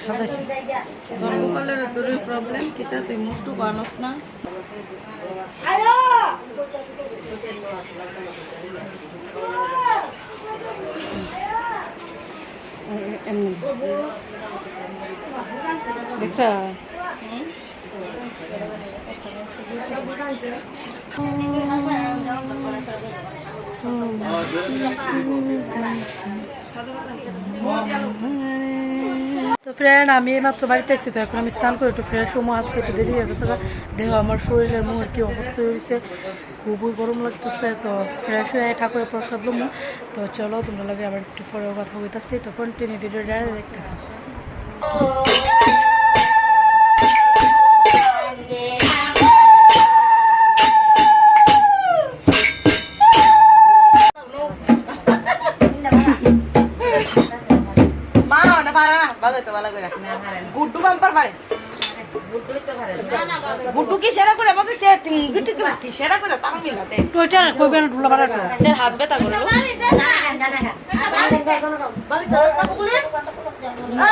সাজাইছে তোর গোপালের তোর প্রবলেম কিতা তুই মুষ্টু আনস না এমনি দেখছ তো ফ্রেন্ড আমি মাত্র বাড়িতে এসেছি তো এখন আমি স্নান করে একটু ফ্রেশ হবো আজকে একটু দেরি হয়ে গেছে দেহ আমার শরীরের মুখের কি অবস্থা হয়েছে খুবই গরম লাগতেছে তো ফ্রেশ হয়ে ঠাকুরের প্রসাদ লমু তো চলো তোমরা লাগে আবার একটু পরেও কথা হইতেছি তো কন্টিনিউ ভিডিওটা দেখতে গুড্ডু বাম্পার পারে গুড্ডু কি সেরা করে বলতে সে গুড্ডু কি সেরা করে তাও মিলাতে ওইটা কইবেন ঢুলা বাড়া এর হাত ব্যথা করে না